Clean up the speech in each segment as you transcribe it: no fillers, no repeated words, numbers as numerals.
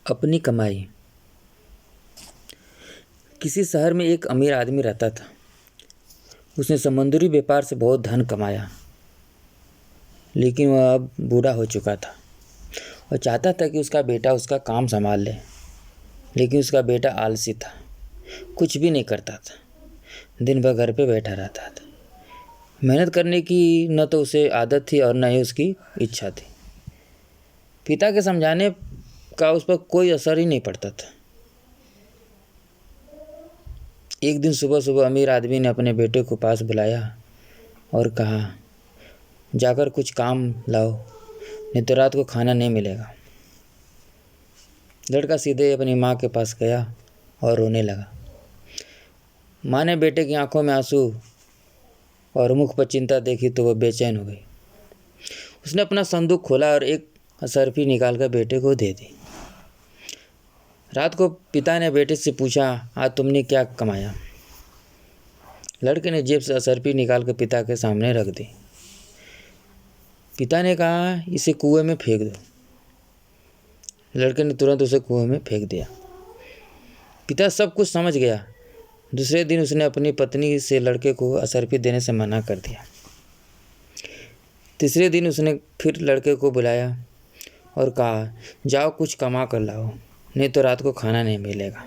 अपनी कमाई। किसी शहर में एक अमीर आदमी रहता था। उसने समुद्री व्यापार से बहुत धन कमाया, लेकिन वह अब बूढ़ा हो चुका था। वह चाहता था कि उसका बेटा उसका काम संभाल ले, लेकिन उसका बेटा आलसी था, कुछ भी नहीं करता था, दिन भर घर पे बैठा रहता था। मेहनत करने की न तो उसे आदत थी और न ही उसकी इच्छा थी। पिता के समझाने का उस पर कोई असर ही नहीं पड़ता था। एक दिन सुबह सुबह अमीर आदमी ने अपने बेटे को पास बुलाया और कहा, जाकर कुछ काम लाओ, नहीं तो रात को खाना नहीं मिलेगा। लड़का सीधे अपनी माँ के पास गया और रोने लगा। माँ ने बेटे की आंखों में आंसू और मुख पर चिंता देखी तो वह बेचैन हो गई। उसने अपना संदूक खोला और एक असरफी निकालकर बेटे को दे दी। रात को पिता ने बेटे से पूछा, आज तुमने क्या कमाया? लड़के ने जेब से असरफी निकालकर पिता के सामने रख दी। पिता ने कहा, इसे कुएं में फेंक दो। लड़के ने तुरंत उसे कुएं में फेंक दिया। पिता सब कुछ समझ गया। दूसरे दिन उसने अपनी पत्नी से लड़के को असरफी देने से मना कर दिया। तीसरे दिन उसने फिर लड़के को बुलाया और कहा, जाओ कुछ कमा कर लाओ, नहीं तो रात को खाना नहीं मिलेगा।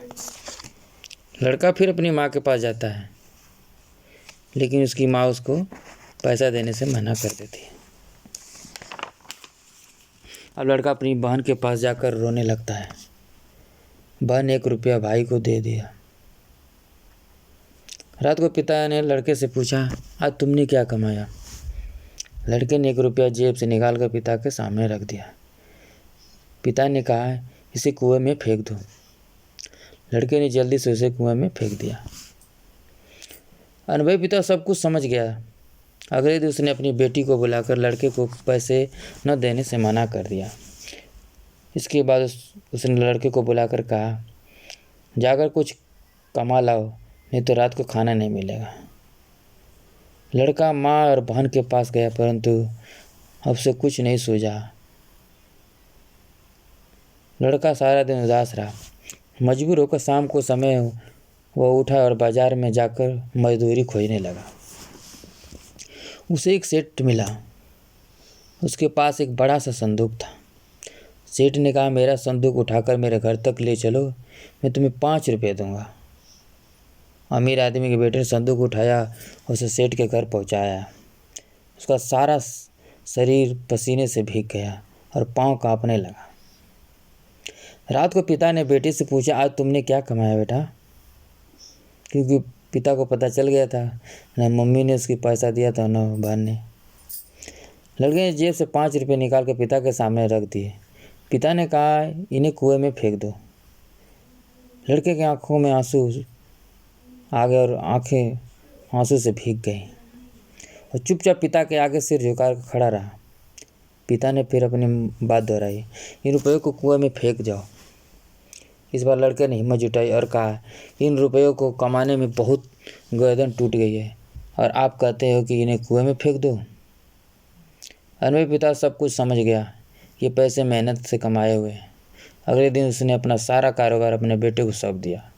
लड़का फिर अपनी माँ के पास जाता है, लेकिन उसकी माँ उसको पैसा देने से मना कर देती है। अब लड़का अपनी बहन के पास जाकर रोने लगता है। बहन 1 रुपया भाई को दे दिया। रात को पिता ने लड़के से पूछा, आज तुमने क्या कमाया? लड़के ने 1 रुपया जेब से निकाल कर पिता के सामने रख दिया। पिता ने कहा, इसे कुएं में फेंक दो। लड़के ने जल्दी से उसे कुएं में फेंक दिया। अनुभवी पिता सब कुछ समझ गया। अगले दिन उसने अपनी बेटी को बुलाकर लड़के को पैसे न देने से मना कर दिया। इसके बाद उसने लड़के को बुलाकर कहा, जाकर कुछ कमा लाओ, नहीं तो रात को खाना नहीं मिलेगा। लड़का माँ और बहन के पास गया, परंतु अब से कुछ नहीं सूझा। लड़का सारा दिन उदास रहा। मजबूर होकर शाम को समय वह उठा और बाजार में जाकर मजदूरी खोजने लगा। उसे एक सेठ मिला। उसके पास एक बड़ा सा संदूक था। सेठ ने कहा, मेरा संदूक उठाकर मेरे घर तक ले चलो, मैं तुम्हें 5 रुपये दूंगा। अमीर आदमी के बेटे ने संदूक उठाया, उसे सेठ के घर पहुंचाया। उसका सारा शरीर पसीने से भीग गया और पाँव कांपने लगा। रात को पिता ने बेटे से पूछा, आज तुमने क्या कमाया बेटा? क्योंकि पिता को पता चल गया था, न मम्मी ने उसकी पैसा दिया था न बहन ने। लड़के ने जेब से 5 रुपये निकाल कर पिता के सामने रख दिए। पिता ने कहा, इन्हें कुएं में फेंक दो। लड़के की आंखों में आंसू आ गए और आंखें आंसू से भीग गई और चुपचाप पिता के आगे सिर झुकाकर खड़ा रहा। पिता ने फिर अपनी बात दोहराई, इन रुपयों को कुएं में फेंक जाओ। इस बार लड़के ने हिम्मत जुटाई और कहा, इन रुपयों को कमाने में बहुत गर्दन टूट गई है और आप कहते हो कि इन्हें कुएं में फेंक दो। अनुभवी पिता सब कुछ समझ गया। ये पैसे मेहनत से कमाए हुए हैं। अगले दिन उसने अपना सारा कारोबार अपने बेटे को सौंप दिया।